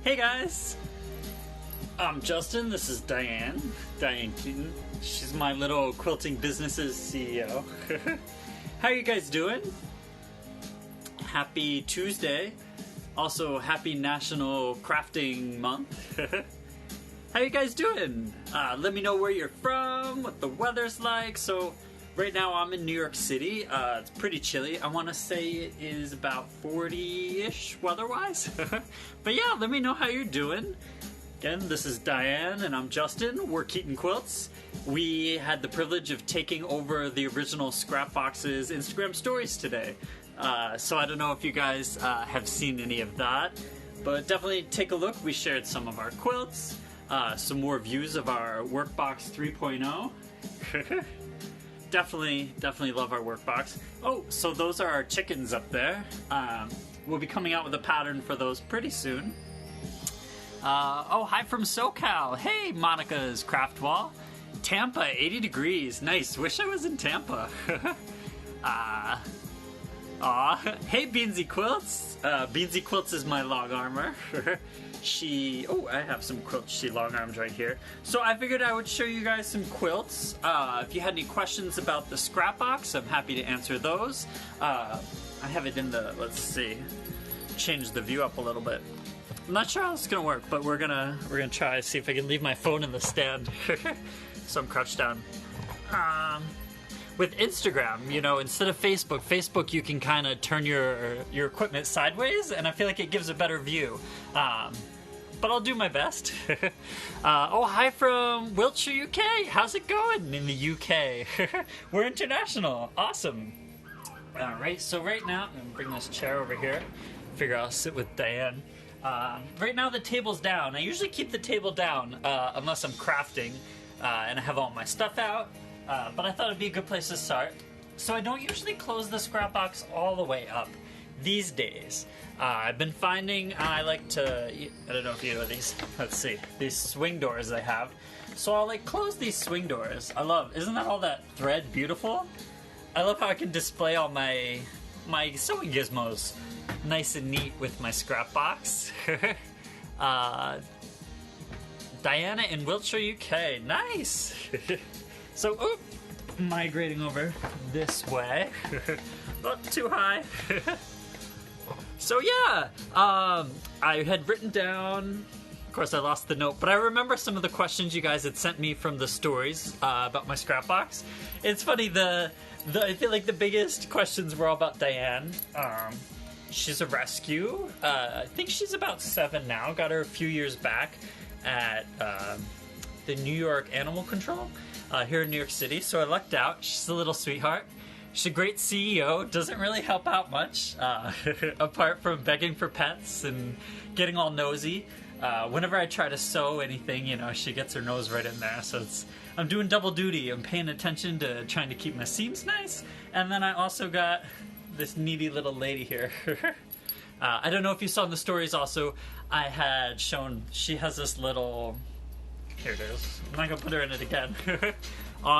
Hey guys! I'm Justin, this is Diane Keaton. She's my little quilting business's CEO. How are you guys doing? Happy Tuesday. Also, happy National Crafting Month. How you guys doing? Let me know where you're from, what the weather's like. So, right now I'm in New York City. It's pretty chilly. I want to say it is about 40-ish weather-wise. But yeah, let me know how you're doing. Again, this is Diane and I'm Justin. We're Keaton Quilts. We had the privilege of taking over the original Scrapbox's Instagram stories today. So I don't know if you guys have seen any of that, but definitely take a look. We shared some of our quilts, some more views of our Workbox 3.0. Definitely love our Workbox. Oh, so those are our chickens up there. We'll be coming out with a pattern for those pretty soon. Oh, hi from SoCal. Hey, Monica's Craft Wall. Tampa, 80 degrees. Nice. Wish I was in Tampa. Hey, Beansy Quilts. Beansy Quilts is my long armor. I have some quilts she long armed right here. So I figured I would show you guys some quilts. If you had any questions about the Scrapbox, I'm happy to answer those. I have it in the, let's see, change the view up a little bit. I'm not sure how it's gonna work, but we're gonna try to see if I can leave my phone in the stand. So I'm crouched down. With Instagram, you know, instead of Facebook you can kind of turn your equipment sideways, and I feel like it gives a better view. But I'll do my best. Oh, hi from Wiltshire, UK. How's it going in the UK? We're international. Awesome. All right, so right now, I'm gonna bring this chair over here. Figure I'll sit with Diane. Right now the table's down. I usually keep the table down unless I'm crafting and I have all my stuff out. But I thought it'd be a good place to start. So I don't usually close the Scrapbox all the way up these days. I've been finding I like to, I don't know if you know these, let's see, these swing doors I have. So I'll like close these swing doors. Isn't that all that thread beautiful? I love how I can display all my sewing gizmos nice and neat with my Scrapbox. Diana in Wiltshire, UK. Nice! So, migrating over this way. Not too high. So yeah, I had written down, of course I lost the note, but I remember some of the questions you guys had sent me from the stories about my Scrapbox. It's funny, I feel like the biggest questions were all about Diane. She's a rescue. I think she's about 7 now. Got her a few years back at the New York Animal Control here in New York City. So I lucked out. She's a little sweetheart. She's a great CEO. Doesn't really help out much apart from begging for pets and getting all nosy. Whenever I try to sew anything, you know, she gets her nose right in there. So I'm doing double duty. I'm paying attention to trying to keep my seams nice. And then I also got this needy little lady here. I don't know if you saw in the stories also, I had shown she has this little, here it is, I'm not gonna put her in it again.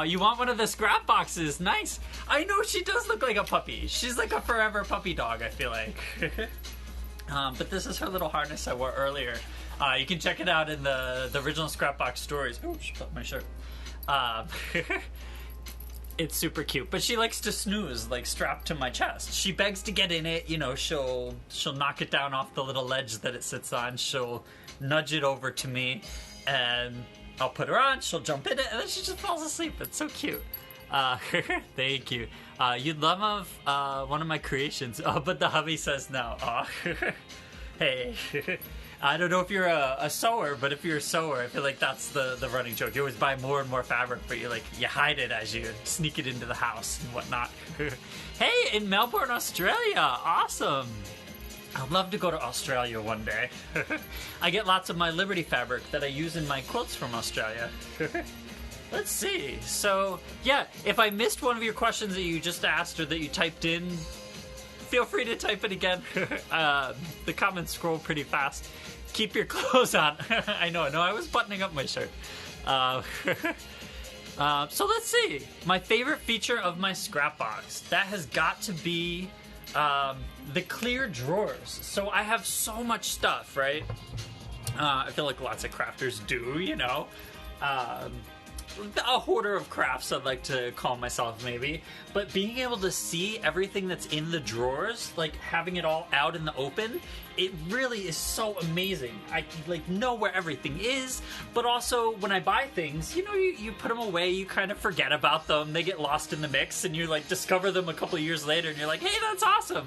You want one of the Scrapboxes? Nice. I know she does look like a puppy. She's like a forever puppy dog, I feel like. But this is her little harness I wore earlier. You can check it out in the original Scrapbox stories. Oh, she cut my shirt. It's super cute, but she likes to snooze, like strapped to my chest. She begs to get in it, you know, she'll knock it down off the little ledge that it sits on, she'll nudge it over to me, and I'll put her on, she'll jump in it, and then she just falls asleep. It's so cute. Thank you. You'd love one of my creations. Oh, but the hubby says no. Oh. Hey. I don't know if you're a sewer, but if you're a sewer, I feel like that's the running joke. You always buy more and more fabric, but you hide it as you sneak it into the house and whatnot. Hey, in Melbourne, Australia. Awesome. I'd love to go to Australia one day. I get lots of my Liberty fabric that I use in my quilts from Australia. Let's see. So, yeah, if I missed one of your questions that you just asked or that you typed in, feel free to type it again. The comments scroll pretty fast. Keep your clothes on. I know, I was buttoning up my shirt. So let's see. My favorite feature of my Scrapbox, that has got to be the clear drawers. So I have so much stuff, right? I feel like lots of crafters do, you know. A hoarder of crafts, I'd like to call myself, maybe. But being able to see everything that's in the drawers, like having it all out in the open, it really is so amazing. I like know where everything is, but also when I buy things, you know, you put them away, you kind of forget about them, they get lost in the mix, and you like discover them a couple of years later, and you're like, hey, that's awesome.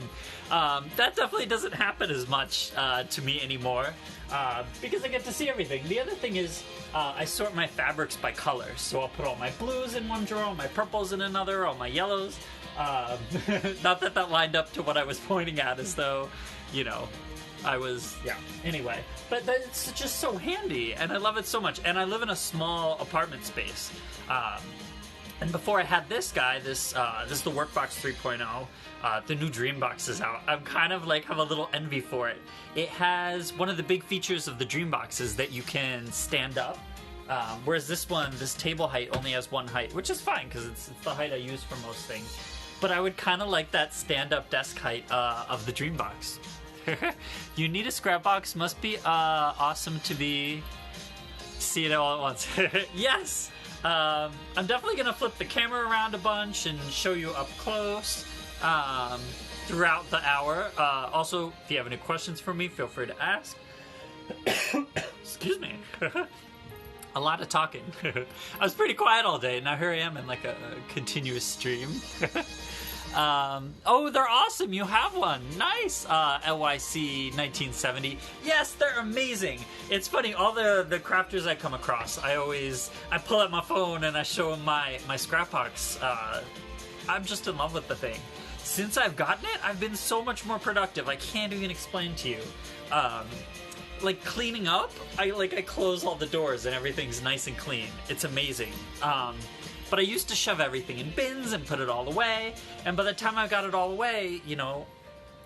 That definitely doesn't happen as much to me anymore. Because I get to see everything. The other thing is, I sort my fabrics by color. So I'll put all my blues in one drawer, all my purples in another, all my yellows. Not that that lined up to what I was pointing at, as though, you know, I was, yeah. Anyway, but it's just so handy, and I love it so much. And I live in a small apartment space. And before I had this guy, this is the Workbox 3.0. The new Dreambox is out. I'm kind of like have a little envy for it. It has one of the big features of the Dreambox is that you can stand up. Whereas this one, this table height only has one height, which is fine because it's the height I use for most things. But I would kind of like that stand-up desk height of the Dreambox. You need a Scrapbox. Must be awesome to be see it all at once. Yes. I'm definitely gonna flip the camera around a bunch and show you up close throughout the hour. Also, if you have any questions for me, feel free to ask. Excuse me. A lot of talking. I was pretty quiet all day. Now here I am in like a continuous stream. Oh, they're awesome. You have one. Nice. LYC 1970. Yes, they're amazing. It's funny. All the crafters I come across, I pull out my phone and I show them my Scrapbox. I'm just in love with the thing. Since I've gotten it, I've been so much more productive. I can't even explain to you. Like cleaning up, I close all the doors and everything's nice and clean. It's amazing. But I used to shove everything in bins and put it all away, and by the time I got it all away, you know,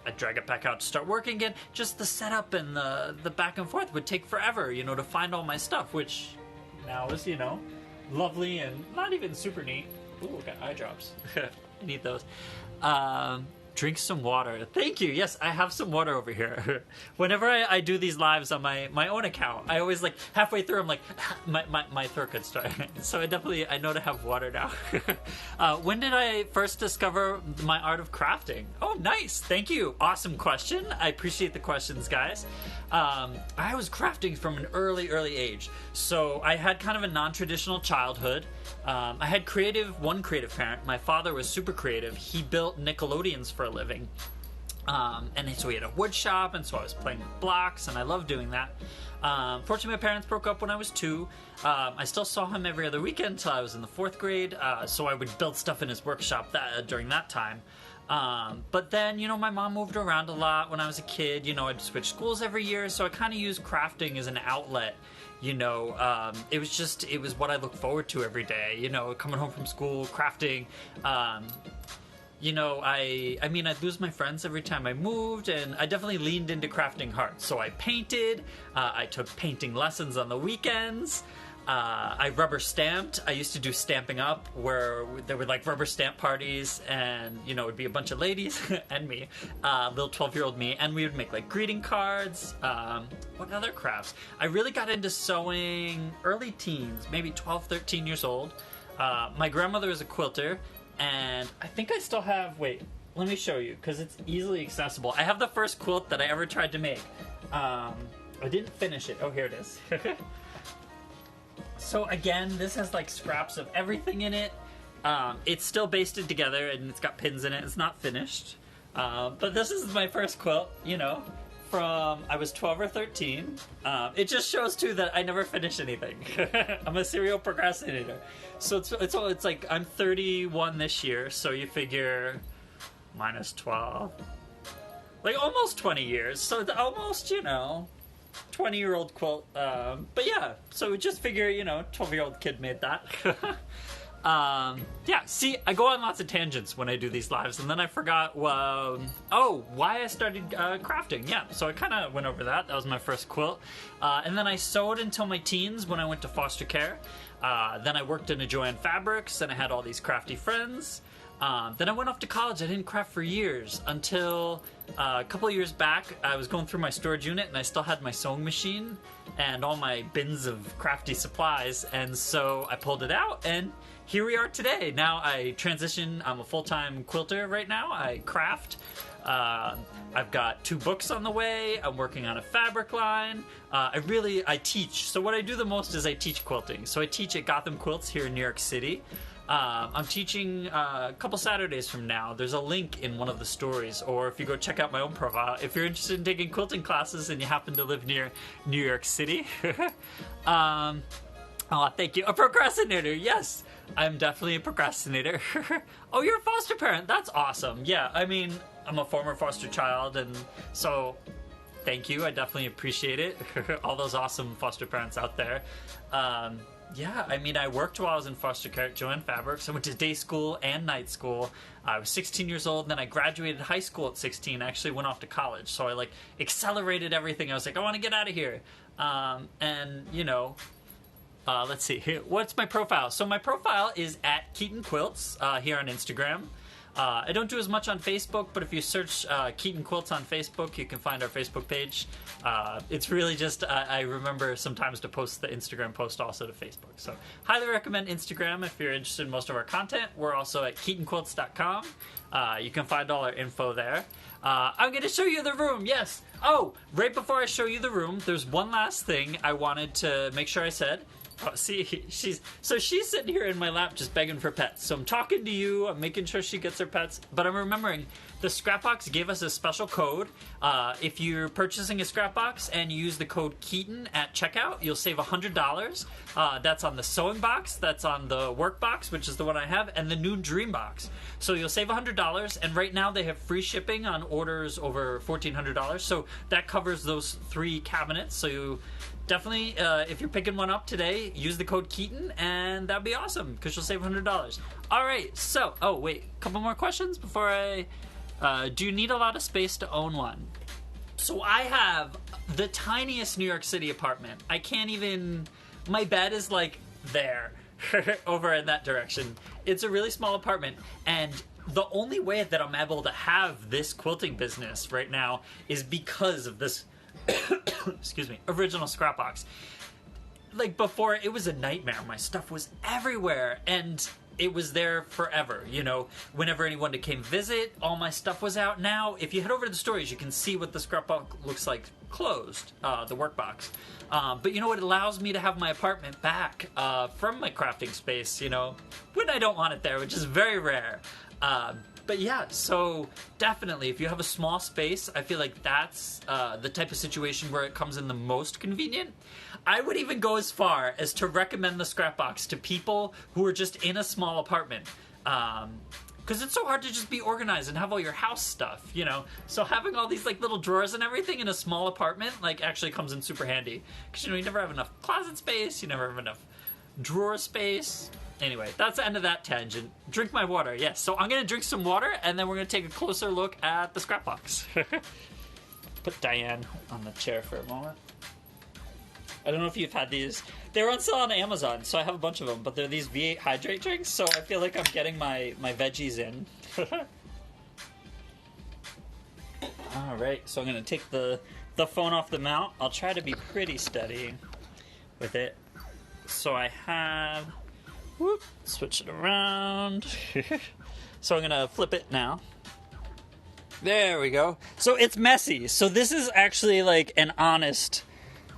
I'd drag it back out to start working again. Just the setup and the back and forth would take forever, you know, to find all my stuff, which now is, you know, lovely and not even super neat. Ooh, got eye drops. I need those. Drink some water. Thank you. Yes, I have some water over here. Whenever I do these lives on my own account, I always like halfway through I'm like my throat could start. So I know to have water now. When did I first discover my art of crafting? Oh, nice. Thank you. Awesome question. I appreciate the questions, guys. I was crafting from an early age. So I had kind of a non-traditional childhood. I had one creative parent. My father was super creative. He built Nickelodeons for a living. And so we had a wood shop, and so I was playing with blocks, and I loved doing that. Fortunately, my parents broke up when I was 2. I still saw him every other weekend until I was in the 4th grade, so I would build stuff in his workshop during that time. But then, you know, my mom moved around a lot when I was a kid. You know, I'd switch schools every year, so I kind of used crafting as an outlet. You know, it was what I looked forward to every day, you know, coming home from school, crafting. You know, I'd lose my friends every time I moved, and I definitely leaned into crafting hard. So I painted, I took painting lessons on the weekends, I rubber stamped. I used to do Stamping Up, where there were like rubber stamp parties, and, you know, it would be a bunch of ladies and me, little 12-year-old me, and we would make like greeting cards. What other crafts? I really got into sewing early teens, maybe 12, 13 years old. My grandmother was a quilter, and I think I still have, wait, let me show you, because it's easily accessible. I have the first quilt that I ever tried to make. I didn't finish it. Oh, here it is. So again, this has like scraps of everything in it. It's still basted together, and it's got pins in it. It's not finished. But this is my first quilt, you know, from I was 12 or 13. It just shows too that I never finish anything. I'm a serial procrastinator. So it's like I'm 31 this year, so you figure minus 12, like almost 20 years. So it's almost, you know, 20-year-old quilt. But yeah, so just figure, you know, 12-year-old kid made that. Yeah, see, I go on lots of tangents when I do these lives, and then I forgot, why I started crafting. Yeah, so I kind of went over that. That was my first quilt. And then I sewed until my teens when I went to foster care. Then I worked in a Joanne Fabrics, and I had all these crafty friends. Then I went off to college. I didn't craft for years until a couple of years back. I was going through my storage unit and I still had my sewing machine and all my bins of crafty supplies. And so I pulled it out and here we are today. Now I transition. I'm a full-time quilter right now. I craft. I've got 2 books on the way. I'm working on a fabric line. I teach. So what I do the most is I teach quilting. So I teach at Gotham Quilts here in New York City. I'm teaching a couple Saturdays from now. There's a link in one of the stories, or if you go check out my own profile, if you're interested in taking quilting classes and you happen to live near New York City. Oh, thank you. A procrastinator, yes. I'm definitely a procrastinator. Oh, you're a foster parent. That's awesome. Yeah, I mean, I'm a former foster child, and so thank you. I definitely appreciate it. All those awesome foster parents out there. Yeah, I mean, I worked while I was in foster care at Joann Fabrics. I went to day school and night school. I was 16 years old, and then I graduated high school at 16. I actually went off to college, so I, like, accelerated everything. I was like, I want to get out of here. And, you know... let's see, what's my profile? So my profile is at Keaton Quilts here on Instagram. I don't do as much on Facebook, but if you search Keaton Quilts on Facebook, you can find our Facebook page. It's really just, I remember sometimes to post the Instagram post also to Facebook. So highly recommend Instagram if you're interested in most of our content. We're also at KeatonQuilts.com. You can find all our info there. I'm going to show you the room, yes. Oh, right before I show you the room, there's one last thing I wanted to make sure I said. Oh, see, she's sitting here in my lap just begging for pets. So I'm talking to you, I'm making sure she gets her pets, but I'm remembering the Scrapbox gave us a special code. If you're purchasing a Scrapbox and you use the code Keaton at checkout, you'll save $100. That's on the Sewingbox, that's on the Workbox, which is the one I have, and the new Dreambox. So you'll save $100, and right now they have free shipping on orders over $1,400. So that covers those 3 cabinets. So you definitely, if you're picking one up today, use the code Keaton, and that'd be awesome because you'll save $100. All right, so, oh wait, a couple more questions before I. Do you need a lot of space to own one? So I have the tiniest New York City apartment. I can't even. My bed is like there, over in that direction. It's a really small apartment, and the only way that I'm able to have this quilting business right now is because of this. Excuse me, original Scrapbox. Like before, it was a nightmare. My stuff was everywhere, and it was there forever. You know, whenever anyone came visit, all my stuff was out. Now, if you head over to the stories, you can see what the Scrapbox looks like closed, the Workbox. But you know, it allows me to have my apartment back from my crafting space, you know, when I don't want it there, which is very rare. But yeah, so definitely, if you have a small space, I feel like that's the type of situation where it comes in the most convenient. I would even go as far as to recommend the Scrapbox to people who are just in a small apartment. Because it's so hard to just be organized and have all your house stuff, you know? So having all these like little drawers and everything in a small apartment like actually comes in super handy. Because you know, you never have enough closet space, you never have enough drawer space. Anyway, that's the end of that tangent. Drink my water, yes. So I'm going to drink some water, and then we're going to take a closer look at the Scrapbox. Put Diane on the chair for a moment. I don't know if you've had these. They were on sale on Amazon, so I have a bunch of them, but they're these V8 hydrate drinks, so I feel like I'm getting my veggies in. All right, so I'm going to take the phone off the mount. I'll try to be pretty steady with it. So I have... Whoop, switch it around. So I'm gonna flip it now. There we go. So it's messy. So this is actually like an honest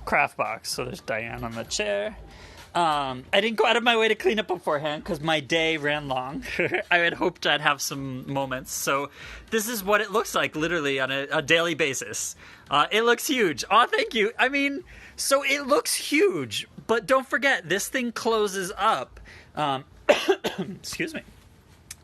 craft box. So there's Diane on the chair. I didn't go out of my way to clean up beforehand because my day ran long. I had hoped I'd have some moments. So this is what it looks like literally on a daily basis. It looks huge. Oh, thank you. I mean, so it looks huge, but don't forget, this thing closes up. Excuse me.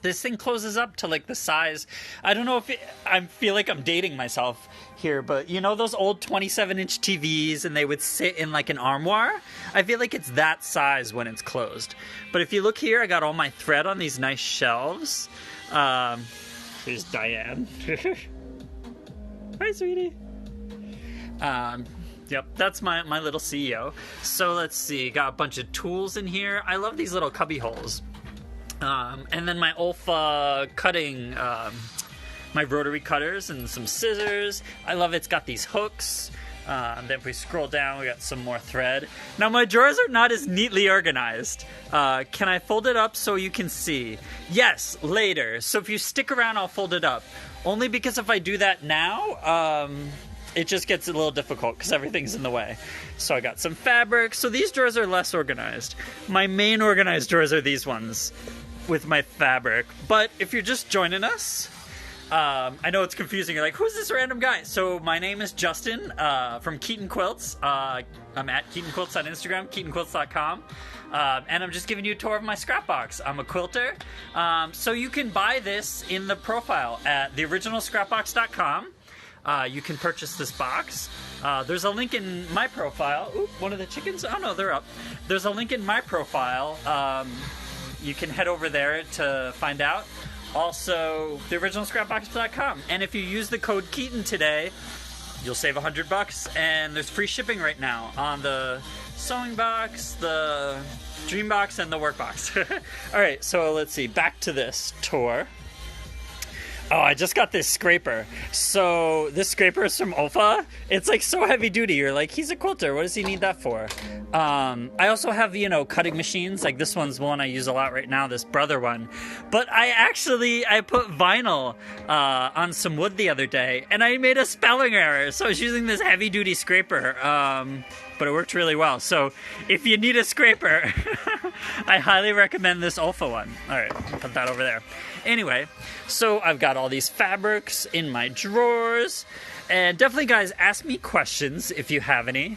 This thing closes up to like the size. I don't know if I feel like I'm dating myself here, but you know those old 27-inch TVs and they would sit in like an armoire? I feel like it's that size when it's closed. But if you look here, I got all my thread on these nice shelves. Here's Diane. Hi, sweetie. Yep, that's my little CEO. So let's see, got a bunch of tools in here. I love these little cubby holes. And then my Olfa cutting, my rotary cutters and some scissors. I love it's got these hooks. Then if we scroll down, we got some more thread. Now my drawers are not as neatly organized. Can I fold it up so you can see? Yes, later. So if you stick around, I'll fold it up. Only because if I do that now, it just gets a little difficult because everything's in the way. So I got some fabric. So these drawers are less organized. My main organized drawers are these ones with my fabric. But if you're just joining us, I know it's confusing. You're like, who's this random guy? So my name is Justin from Keaton Quilts. I'm at Keaton Quilts on Instagram, keatonquilts.com. And I'm just giving you a tour of my Scrapbox. I'm a quilter. So you can buy this in the profile at theoriginalscrapbox.com. You can purchase this box. There's a link in my profile. Oop, one of the chickens? Oh no, they're up. There's a link in my profile. You can head over there to find out. Also, theoriginalscrapbox.com. And if you use the code Keaton today, you'll save $100. And there's free shipping right now on the Sewingbox, the Dreambox, and the Workbox. All right, so let's see. Back to this tour. Oh, I just got this scraper. So this scraper is from Olfa. It's like so heavy duty. You're like, he's a quilter. What does he need that for? I also have, cutting machines. Like this one's one I use a lot right now, this Brother one. But I put vinyl on some wood the other day, and I made a spelling error. So I was using this heavy duty scraper. But it worked really well. So if you need a scraper, I highly recommend this Olfa one. All right, put that over there. Anyway, so I've got all these fabrics in my drawers. And definitely, guys, ask me questions if you have any.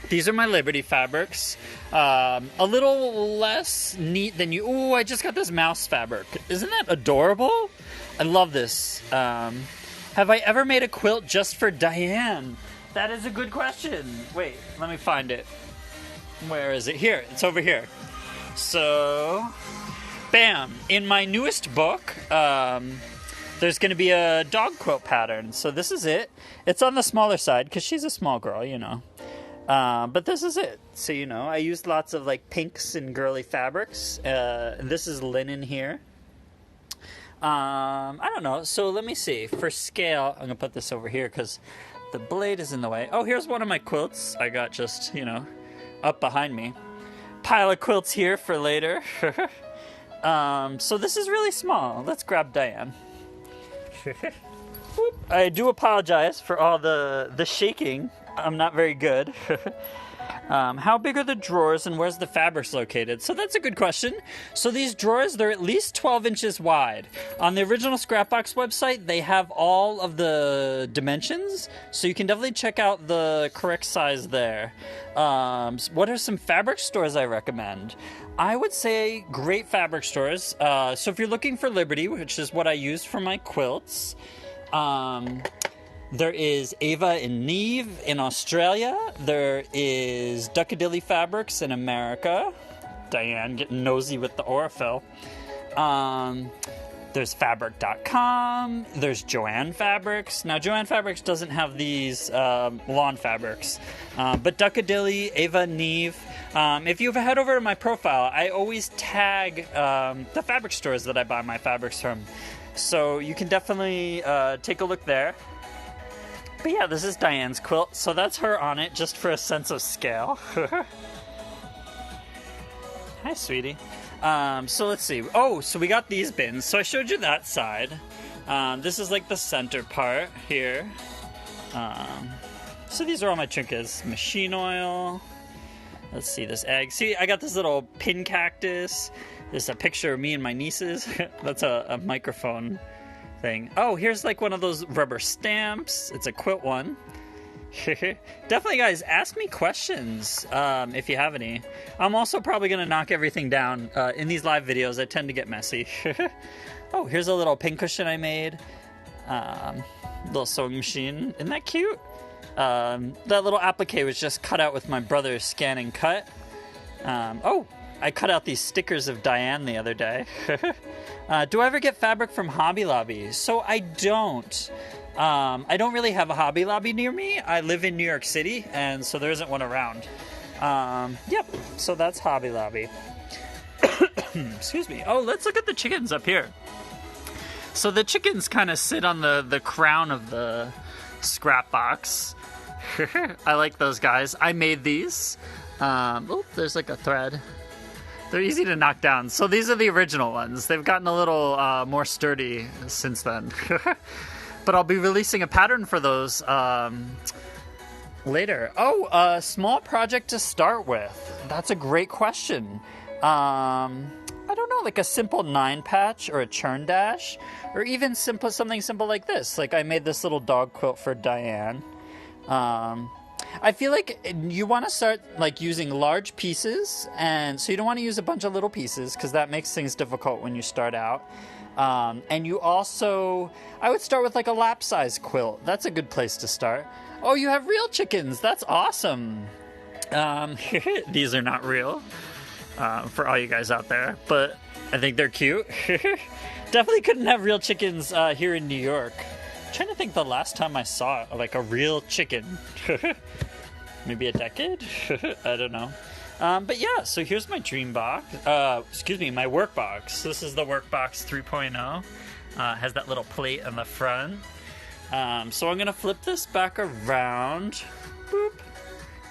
These are my Liberty fabrics. A little less neat than you. Ooh, I just got this mouse fabric. Isn't that adorable? I love this. Have I ever made a quilt just for Diane? That is a good question. Wait, let me find it. Where is it? Here, it's over here. So, bam. In my newest book, there's going to be a dog quilt pattern. So this is it. It's on the smaller side because she's a small girl, But this is it. So, I used lots of like pinks and girly fabrics. This is linen here. I don't know. So let me see. For scale, I'm going to put this over here because the blade is in the way. Oh, here's one of my quilts. I got just, up behind me. Pile of quilts here for later. So this is really small. Let's grab Diane. I do apologize for all the shaking. I'm not very good. How big are the drawers and where's the fabrics located? So that's a good question. So these drawers, they're at least 12 inches wide. On the original Scrapbox website, they have all of the dimensions. So you can definitely check out the correct size there. What are some fabric stores I recommend? I would say great fabric stores. So if you're looking for Liberty, which is what I use for my quilts, there is Ava and Neve in Australia. There is Duckadilly Fabrics in America. Diane getting nosy with the Aurifil. There's Fabric.com. There's Joanne Fabrics. Now, Joanne Fabrics doesn't have these lawn fabrics. But Duckadilly, Ava and Neve. If you head over to my profile, I always tag the fabric stores that I buy my fabrics from. So you can definitely take a look there. But yeah, this is Diane's quilt, so that's her on it, just for a sense of scale. Hi, sweetie. So let's see. Oh, so we got these bins. So I showed you that side. This is like the center part here. So these are all my trinkets. Machine oil. Let's see, this egg. See, I got this little pin cactus. There's a picture of me and my nieces. That's a microphone thing. Oh, here's like one of those rubber stamps. It's a quilt one. Definitely, guys, ask me questions if you have any. I'm also probably going to knock everything down. In these live videos, I tend to get messy. Oh, here's a little pincushion I made. Little sewing machine. Isn't that cute? That little applique was just cut out with my brother's scan and cut. Oh, I cut out these stickers of Diane the other day. Do I ever get fabric from Hobby Lobby? So I don't. I don't really have a Hobby Lobby near me. I live in New York City, and so there isn't one around. Yep, so that's Hobby Lobby. Excuse me. Oh, let's look at the chickens up here. So the chickens kind of sit on the crown of the Scrapbox. I like those guys. I made these. Oh, there's like a thread. They're easy to knock down. So these are the original ones. They've gotten a little more sturdy since then. But I'll be releasing a pattern for those later. Oh, a small project to start with. That's a great question. I don't know, like a simple 9-patch or a churn dash, or even something simple like this. Like I made this little dog quilt for Diane. I feel like you want to start like using large pieces, and so you don't want to use a bunch of little pieces because that makes things difficult when you start out. And you also, I would start with like a lap size quilt. That's a good place to start. Oh, you have real chickens. That's awesome. These are not real. For all you guys out there, but I think they're cute. Definitely couldn't have real chickens here in New York. I'm trying to think the last time I saw like a real chicken. Maybe a decade? I don't know. But yeah, so here's my Dreambox. Excuse me, my Workbox. This is the Workbox 3.0. Has that little plate on the front. So I'm gonna flip this back around, boop,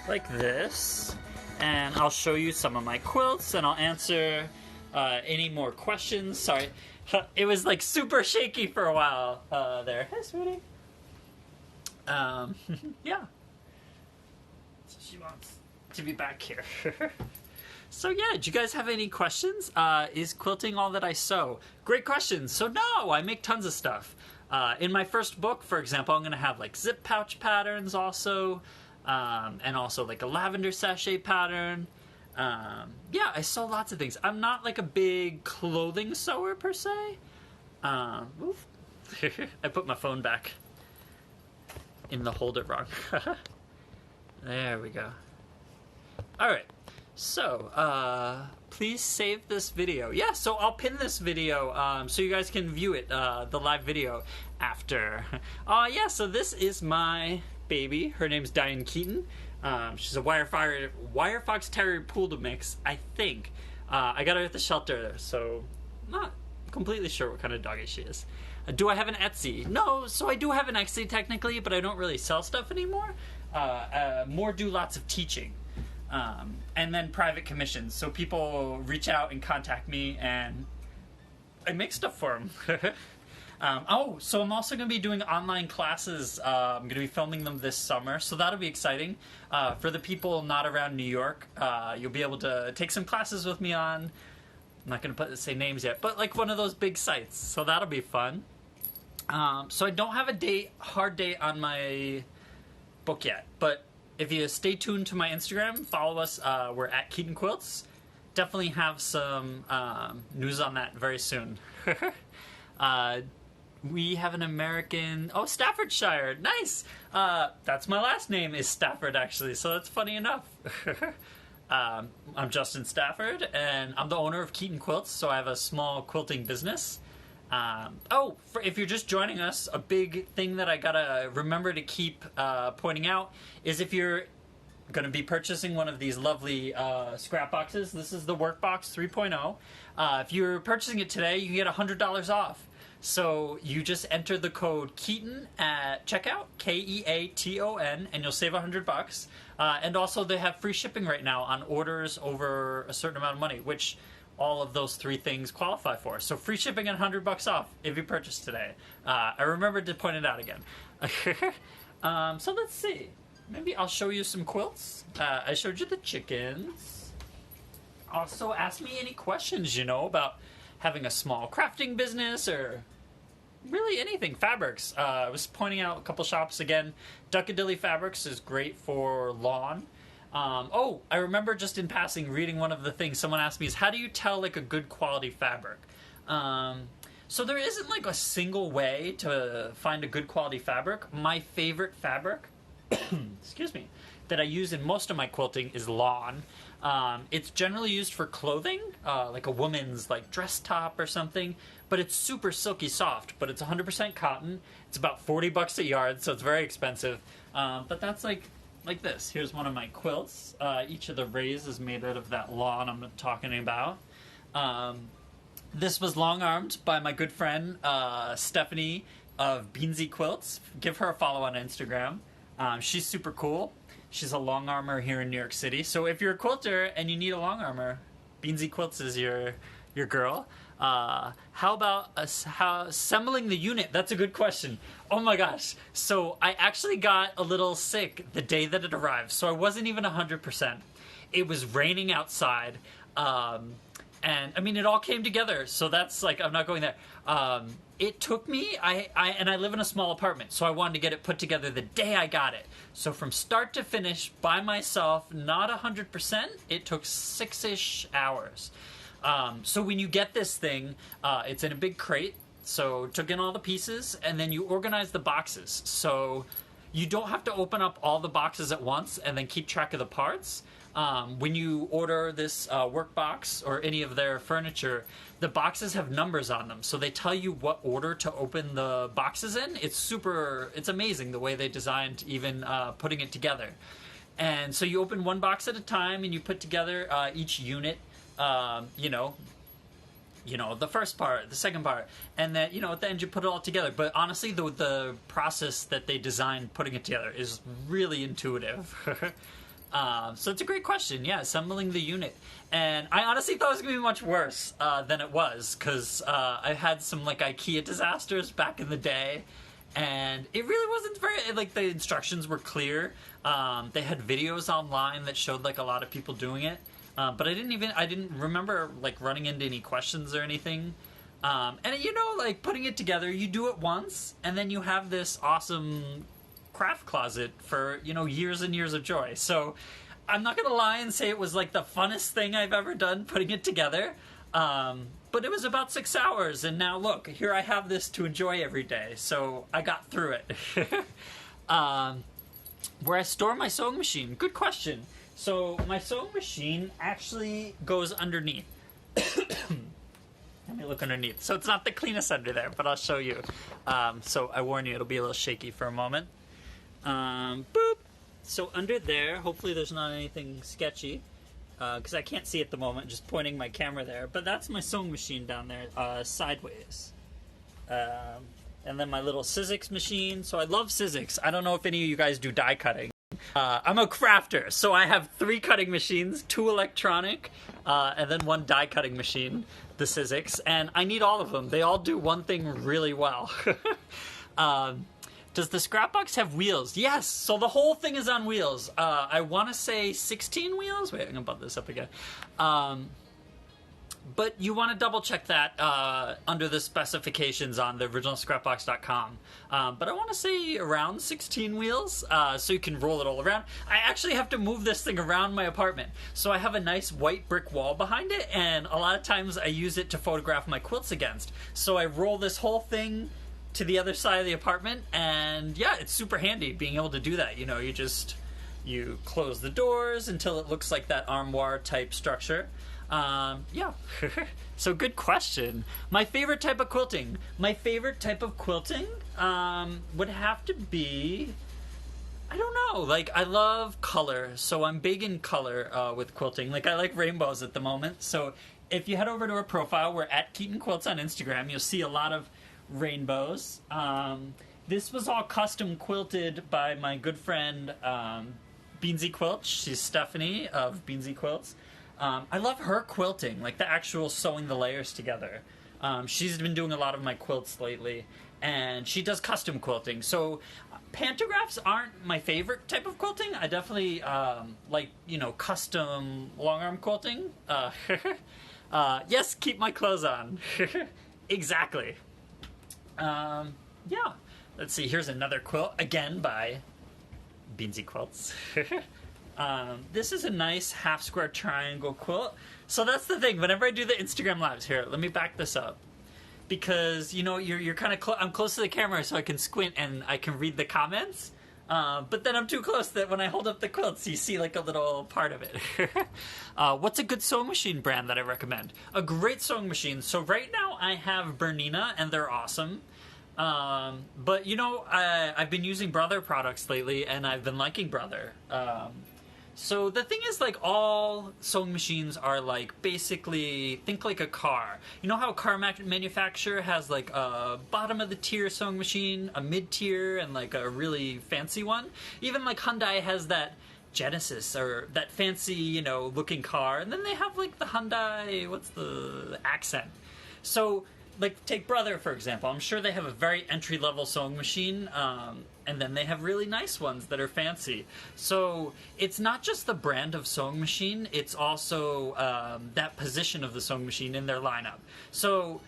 like this. And I'll show you some of my quilts, and I'll answer any more questions. Sorry, it was like super shaky for a while there. Hey, sweetie. Yeah. So she wants to be back here. So yeah, do you guys have any questions? Is quilting all that I sew? Great questions. So no, I make tons of stuff. In my first book, for example, I'm going to have like zip pouch patterns also. And also like a lavender sachet pattern. Yeah, I sew lots of things. I'm not like a big clothing sewer per se. I put my phone back in the holder wrong. There we go. Alright, so please save this video. Yeah, so I'll pin this video so you guys can view it, the live video after. Yeah, so this is my baby. Her name's Diane Keaton. She's a wire fox terrier poodle mix, I think. I got her at the shelter, so not completely sure what kind of doggy she is. Do I have an Etsy? No, so I do have an Etsy technically, but I don't really sell stuff anymore. More do lots of teaching. And then private commissions. So people reach out and contact me, and I make stuff for them. So I'm also going to be doing online classes. I'm going to be filming them this summer, so that'll be exciting. For the people not around New York, you'll be able to take some classes with me on, I'm not going to say names yet, but like one of those big sites, so that'll be fun. So I don't have a hard date on my book yet, but if you stay tuned to my Instagram, follow us, we're at Keaton Quilts. Definitely have some news on that very soon. We have an American... Oh, Staffordshire. Nice! That's my last name is Stafford, actually, so that's funny enough. I'm Justin Stafford, and I'm the owner of Keaton Quilts, so I have a small quilting business. If you're just joining us, a big thing that I gotta remember to keep pointing out is if you're going to be purchasing one of these lovely scrap boxes, this is the Workbox 3.0. If you're purchasing it today, you can get $100 off. So you just enter the code Keaton at checkout, Keaton, and you'll save $100. And also they have free shipping right now on orders over a certain amount of money, which all of those three things qualify for. So free shipping and $100 off if you purchase today. I remembered to point it out again. So let's see. Maybe I'll show you some quilts. I showed you the chickens. Also, ask me any questions, about having a small crafting business or really anything. Fabrics. I was pointing out a couple shops again. Duckadilly Fabrics is great for lawn. I remember just in passing reading one of the things someone asked me is how do you tell like a good quality fabric? So there isn't like a single way to find a good quality fabric. My favorite fabric, excuse me, that I use in most of my quilting is lawn. It's generally used for clothing, like a woman's like dress top or something, but it's super silky soft, but it's 100% cotton. It's about $40 a yard, so it's very expensive. But that's like this. Here's one of my quilts. Each of the rays is made out of that lawn I'm talking about. This was long-armed by my good friend Stephanie of Beansy Quilts. Give her a follow on Instagram. She's super cool. She's a long armor here in New York City. So if you're a quilter and you need a long armor, Beansy Quilts is your girl. How about assembling the unit? That's a good question. Oh my gosh. So I actually got a little sick the day that it arrived. So I wasn't even 100%. It was raining outside. And I mean, it all came together. So that's like, I'm not going there. It took me, I live in a small apartment, so I wanted to get it put together the day I got it. So from start to finish, by myself, not 100%, it took 6-ish hours. So when you get this thing, it's in a big crate. So took in all the pieces, and then you organize the boxes. So you don't have to open up all the boxes at once and then keep track of the parts. When you order this Workbox or any of their furniture, the boxes have numbers on them, so they tell you what order to open the boxes in. It's amazing the way they designed even putting it together. And so you open one box at a time, and you put together each unit. You know, the first part, the second part, and then, at the end you put it all together. But honestly, the process that they designed putting it together is really intuitive. So it's a great question. Yeah, assembling the unit. And I honestly thought it was going to be much worse than it was, because I had some like IKEA disasters back in the day, and it really wasn't very, like, the instructions were clear. They had videos online that showed like a lot of people doing it. But I didn't remember like running into any questions or anything. And like putting it together, you do it once, and then you have this awesome craft closet for, years and years of joy. So I'm not gonna lie and say it was like the funnest thing I've ever done putting it together. But it was about 6 hours, and now look, here I have this to enjoy every day. So I got through it. Where I store my sewing machine, good question. So my sewing machine actually goes underneath. Let me look underneath. So it's not the cleanest under there, but I'll show you. So I warn you, it'll be a little shaky for a moment. Boop. So under there, hopefully there's not anything sketchy, because I can't see at the moment, just pointing my camera there. But that's my sewing machine down there, sideways. And then my little Sewingbox machine. So I love Sewingbox. I don't know if any of you guys do die cutting. I'm a crafter, so I have 3 cutting machines, 2 electronic, and then 1 die cutting machine, the Sewingbox, and I need all of them. They all do one thing really well. Does the Scrapbox have wheels? Yes, so the whole thing is on wheels. I want to say 16 wheels. Wait, I'm going to bump this up again. But you want to double check that under the specifications on the originalscrapbox.com. But I want to say around 16 wheels, so you can roll it all around. I actually have to move this thing around my apartment. So I have a nice white brick wall behind it, and a lot of times I use it to photograph my quilts against. So I roll this whole thing to the other side of the apartment, and yeah, it's super handy being able to do that. You close the doors until it looks like that armoire type structure. Yeah. So good question. My favorite type of quilting. My favorite type of quilting would have to be, I don't know, like, I love color, so I'm big in color with quilting. Like, I like rainbows at the moment, so if you head over to our profile, we're at Keaton Quilts on Instagram, you'll see a lot of rainbows. This was all custom quilted by my good friend Beansy Quilts. She's Stephanie of Beansy Quilts. I love her quilting, like the actual sewing the layers together. She's been doing a lot of my quilts lately, and she does custom quilting. So pantographs aren't my favorite type of quilting. I definitely like, custom long arm quilting. Yes, keep my clothes on. Exactly. Yeah. Let's see, here's another quilt, again by Beansy Quilts. This is a nice half square triangle quilt. So that's the thing, whenever I do the Instagram lives, here, let me back this up. Because, you're kind of I'm close to the camera so I can squint and I can read the comments. But then I'm too close that when I hold up the quilts, you see like a little part of it. What's a good sewing machine brand that I recommend? A great sewing machine. So right now I have Bernina, and they're awesome. But I've been using Brother products lately, and I've been liking Brother. So the thing is, like, all sewing machines are like, basically, think like a car. You know how a car manufacturer has like a bottom of the tier sewing machine, a mid tier, and like a really fancy one? Even like Hyundai has that Genesis, or that fancy, you know, looking car, and then they have like the Hyundai, what's the accent? So, like, take Brother, for example. I'm sure they have a very entry-level sewing machine, and then they have really nice ones that are fancy. So it's not just the brand of sewing machine, it's also that position of the sewing machine in their lineup. So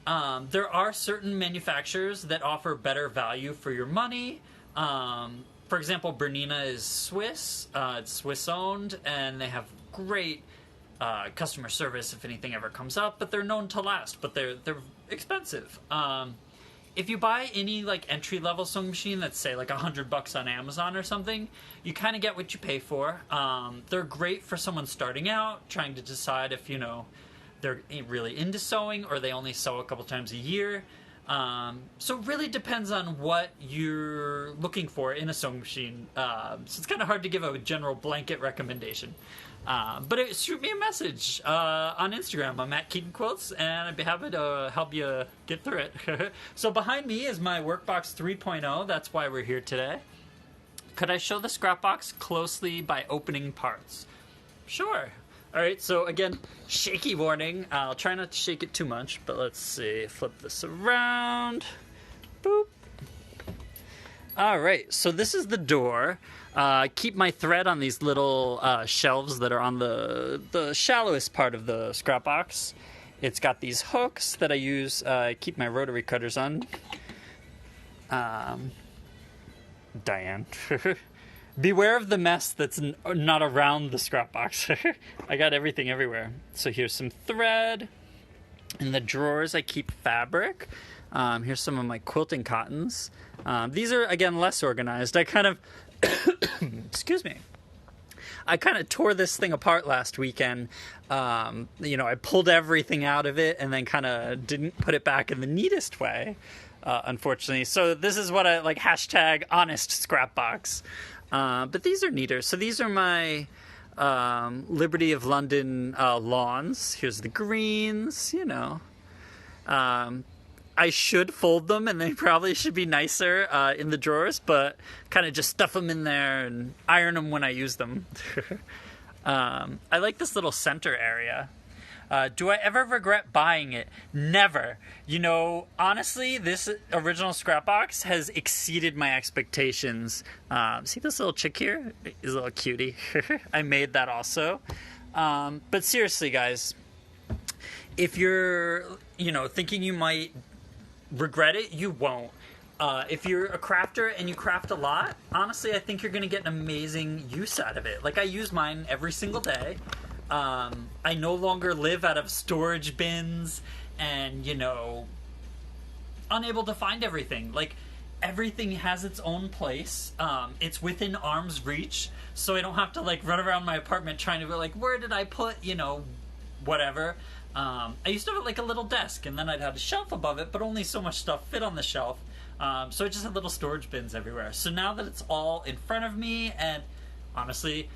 there are certain manufacturers that offer better value for your money. For example, Bernina is Swiss. It's Swiss-owned, and they have great customer service if anything ever comes up, but they're known to last, but they're expensive. If you buy any like entry-level sewing machine that's say like $100 on Amazon or something, you kind of get what you pay for. They're great for someone starting out, trying to decide if, you know, they're really into sewing or they only sew a couple times a year. So it really depends on what you're looking for in a sewing machine. So it's kind of hard to give a general blanket recommendation. But shoot me a message on Instagram. I'm at Keaton Quilts, and I'd be happy to help you get through it. So behind me is my Workbox 3.0. That's why we're here today. Could I show the Scrapbox closely by opening parts? Sure. All right, so again, shaky warning. I'll try not to shake it too much, but let's see. Flip this around. Boop. All right, so this is the door. Keep my thread on these little shelves that are on the shallowest part of the Scrapbox. It's got these hooks that I use keep my rotary cutters on. Diane. Beware of the mess that's not around the Scrapbox. I got everything everywhere. So here's some thread. In the drawers I keep fabric. Here's some of my quilting cottons. These are, again, less organized. I kind of... excuse me. I kind of tore this thing apart last weekend. You know, I pulled everything out of it and then kind of didn't put it back in the neatest way, unfortunately. So this is what I like, hashtag honest Scrapbox. But these are neater. So these are my Liberty of London lawns. Here's the greens, you know. I should fold them, and they probably should be nicer in the drawers, but kind of just stuff them in there and iron them when I use them. I like this little center area. Do I ever regret buying it? Never. You know, honestly, this original Scrapbox has exceeded my expectations. See this little chick here? He's a little cutie. I made that also. But seriously, guys, if you're, you know, thinking you might regret it, you won't. If you're a crafter and you craft a lot, honestly, I think you're going to get an amazing use out of it. Like, I use mine every single day. I no longer live out of storage bins and, you know, unable to find everything. Like, everything has its own place. It's within arm's reach, so I don't have to, like, run around my apartment trying to be like, where did I put, you know, whatever. I used to have like a little desk, and then I'd have a shelf above it, but only so much stuff fit on the shelf. So I just had little storage bins everywhere. So now that it's all in front of me, and honestly,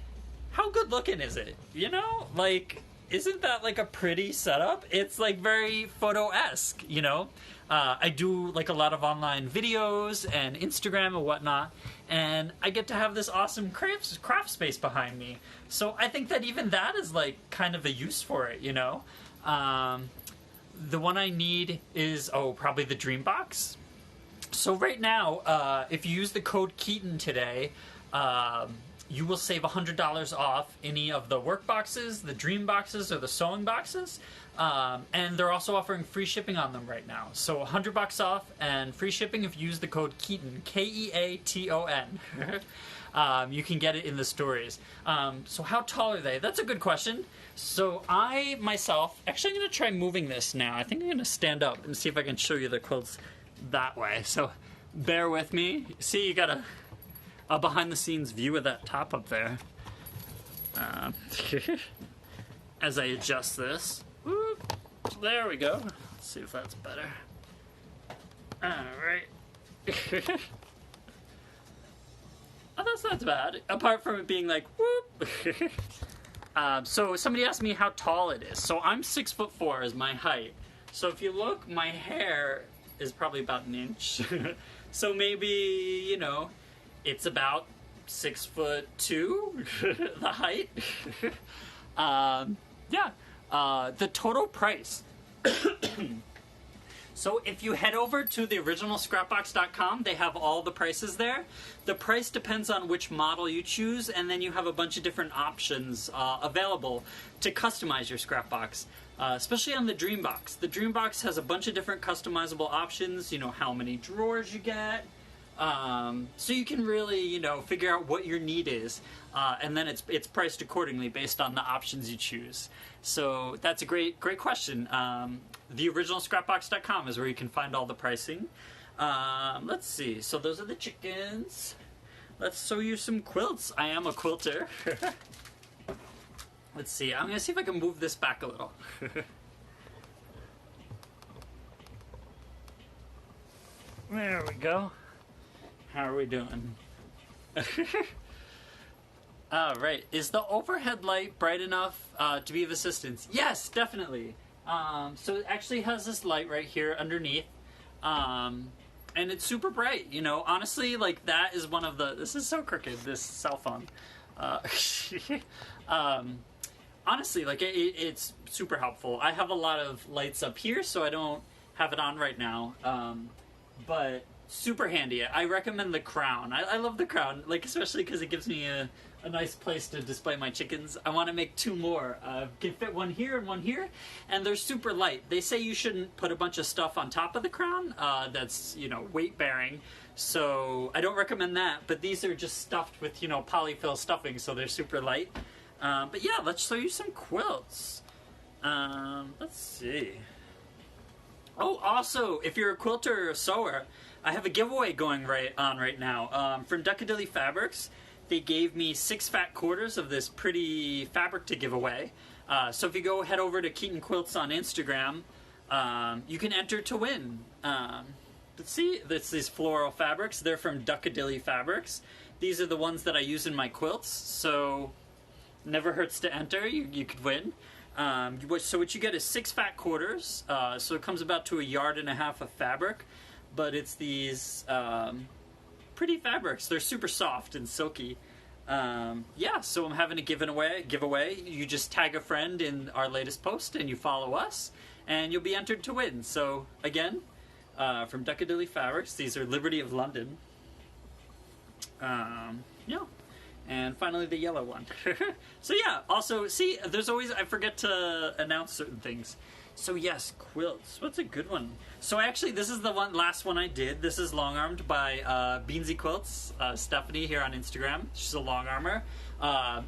how good looking is it? You know, like, isn't that like a pretty setup? It's like very photo-esque, you know? I do like a lot of online videos and Instagram and whatnot, and I get to have this awesome craft space behind me. So I think that even that is like kind of a use for it, you know? The one I need is, probably the Dreambox. So right now, if you use the code Keaton today, you will save $100 off any of the Workboxes, the Dreamboxes, or the Sewingboxes. And they're also offering free shipping on them right now. So $100 off and free shipping if you use the code Keaton, Keaton. You can get it in the stories. So how tall are they? That's a good question. So I, myself, actually I'm going to try moving this now. I think I'm going to stand up and see if I can show you the quilts that way. So bear with me. See, you got a behind-the-scenes view of that top up there. As I adjust this. Whoop, there we go. Let's see if that's better. All right. Oh, that's not bad. Apart from it being like, whoop. So somebody asked me how tall it is. So I'm 6'4" is my height. So if you look, my hair is probably about an inch. So maybe, you know, it's about 6'2", the height. Yeah. The total price. So if you head over to the original Scrapbox.com, they have all the prices there. The price depends on which model you choose, and then you have a bunch of different options available to customize your Scrapbox, especially on the Dreambox. The Dreambox has a bunch of different customizable options, you know, how many drawers you get, so you can really, you know, figure out what your need is, and then it's priced accordingly based on the options you choose. So that's a great question. The original Scrapbox.com is where you can find all the pricing. Let's see. So those are the chickens. Let's sew you some quilts. I am a quilter. Let's see. I'm gonna see if I can move this back a little. There we go. How are we doing? Alright, is the overhead light bright enough to be of assistance? Yes, definitely. So it actually has this light right here underneath. And it's super bright, you know. Honestly, like, that is one of the... This is so crooked, this cell phone. Honestly, like, it's super helpful. I have a lot of lights up here, so I don't have it on right now. But super handy. I recommend the crown. I love the crown, like, especially because it gives me a nice place to display my chickens. I want to make 2 more. Can fit one here and one here, and they're super light. They say you shouldn't put a bunch of stuff on top of the crown that's, you know, weight bearing, so I don't recommend that, but these are just stuffed with, you know, polyfill stuffing, so they're super light. But yeah, let's show you some quilts. Let's see. Oh, also, if you're a quilter or a sewer, I have a giveaway going right now. From Duckadilly Fabrics, they gave me 6 fat quarters of this pretty fabric to give away. So if you head over to Keaton Quilts on Instagram, you can enter to win. Let's see, these floral fabrics. They're from Duckadilly Fabrics. These are the ones that I use in my quilts, so never hurts to enter. You could win. So what you get is 6 fat quarters. So it comes about to 1.5 yards of fabric, but it's these pretty fabrics. They're super soft and silky. Yeah, so I'm having a giveaway. You just tag a friend in our latest post and you follow us, and you'll be entered to win. So again, from Duckadilly Fabrics, these are Liberty of London. Yeah. And finally the yellow one. So yeah, also, see, there's always, I forget to announce certain things. So yes, quilts. What's a good one? So actually, this is the last one I did. This is long armed by Beansy Quilts, Stephanie here on Instagram. She's a long armor.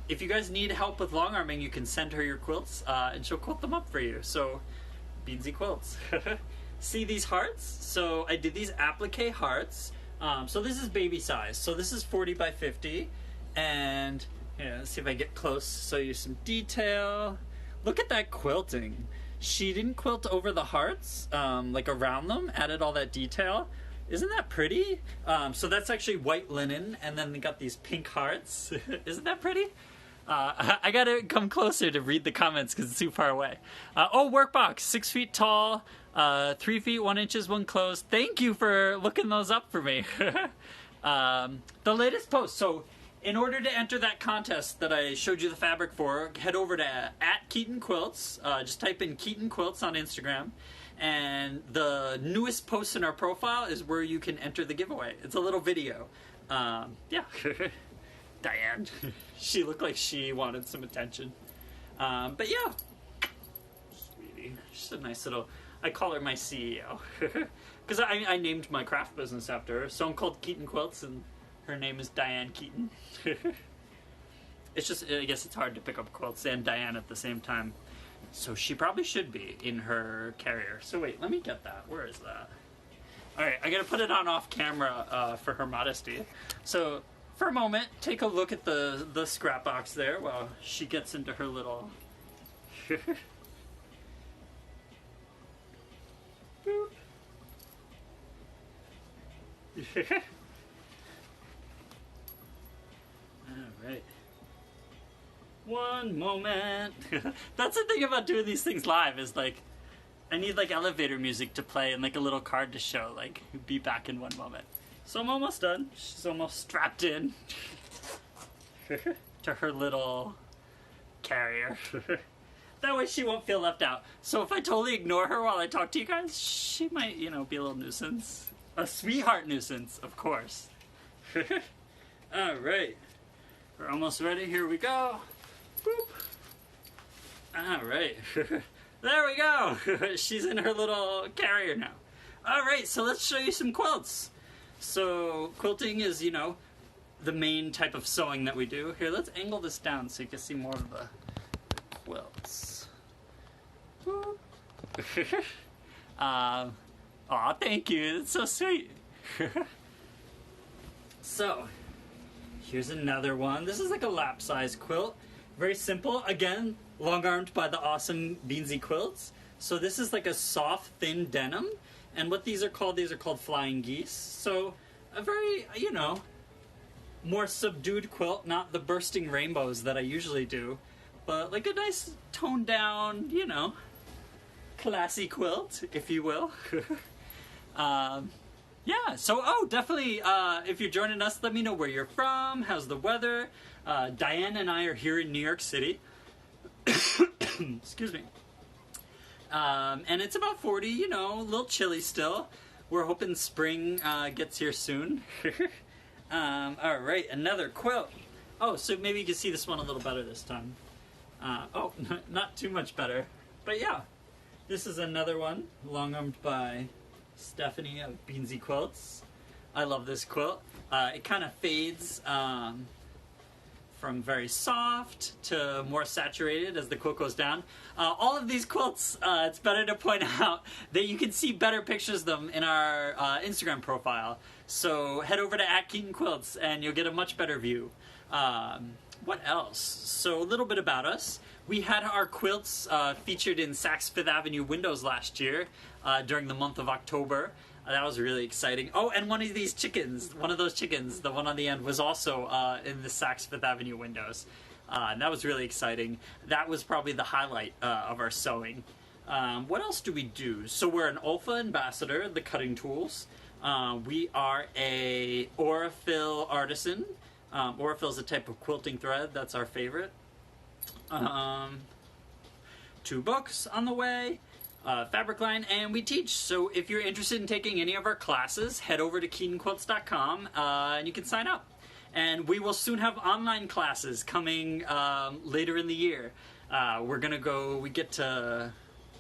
If you guys need help with long arming, you can send her your quilts, and she'll quilt them up for you. So, Beansy Quilts. See these hearts? So I did these applique hearts. So this is baby size. So this is 40 by 50. And yeah, let's see if I get close, show you some detail. Look at that quilting. She didn't quilt over the hearts, like around them, added all that detail. Isn't that pretty? So that's actually white linen, and then they got these pink hearts. Isn't that pretty? I gotta come closer to read the comments because it's too far away. Oh, Workbox, 6 feet tall, 3 feet 1 inches when closed. Thank you for looking those up for me. The latest post. So in order to enter that contest that I showed you the fabric for, head over to @Keaton Quilts. Just type in Keaton Quilts on Instagram. And the newest post in our profile is where you can enter the giveaway. It's a little video. Yeah. Diane. She looked like she wanted some attention. But yeah. Sweetie. She's a nice little... I call her my CEO. Because I named my craft business after her. So I'm called Keaton Quilts, and her name is Diane Keaton. It's just, I guess it's hard to pick up quilts and Diane at the same time. So she probably should be in her carrier. So wait, let me get that. Where is that? Alright, I gotta put it on off camera for her modesty. So, for a moment, take a look at the scrap box there while she gets into her little... Alright. One moment. That's the thing about doing these things live is like, I need like elevator music to play and like a little card to show, like, be back in one moment. So I'm almost done. She's almost strapped in to her little carrier. That way she won't feel left out. So if I totally ignore her while I talk to you guys, she might, you know, be a little nuisance. A sweetheart nuisance, of course. Alright. We're almost ready. Here we go. Boop. Alright. There we go. She's in her little carrier now. Alright, so let's show you some quilts. So quilting is, you know, the main type of sewing that we do. Here, let's angle this down so you can see more of the quilts. Aw, thank you. That's so sweet. So, here's another one. This is like a lap-size quilt. Very simple. Again, long-armed by the awesome Beansy Quilts. So this is like a soft, thin denim. And what these are called flying geese. So, a very, you know, more subdued quilt. Not the bursting rainbows that I usually do. But like a nice toned down, you know, classy quilt, if you will. Yeah, so, definitely, if you're joining us, let me know where you're from, how's the weather. Diane and I are here in New York City. Excuse me. And it's about 40, you know, a little chilly still. We're hoping spring gets here soon. Alright, another quilt. Oh, so maybe you can see this one a little better this time. Not too much better. But yeah, this is another one, long-armed by Stephanie of Beansy Quilts. I love this quilt. It kind of fades from very soft to more saturated as the quilt goes down. All of these quilts, it's better to point out that you can see better pictures of them in our Instagram profile. So head over to @KeatonQuilts and you'll get a much better view. What else? So a little bit about us. We had our quilts featured in Saks Fifth Avenue windows last year during the month of October. That was really exciting. Oh, and one of these chickens, one of those chickens, the one on the end, was also in the Saks Fifth Avenue windows. And that was really exciting. That was probably the highlight of our sewing. What else do we do? So we're an Olfa ambassador, the cutting tools. We are a Aurifil artisan. Aurifil is a type of quilting thread. That's our favorite. 2 books on the way. Fabric line, and we teach. So if you're interested in taking any of our classes, head over to KeatonQuilts.com and you can sign up. And we will soon have online classes coming later in the year. We're gonna go,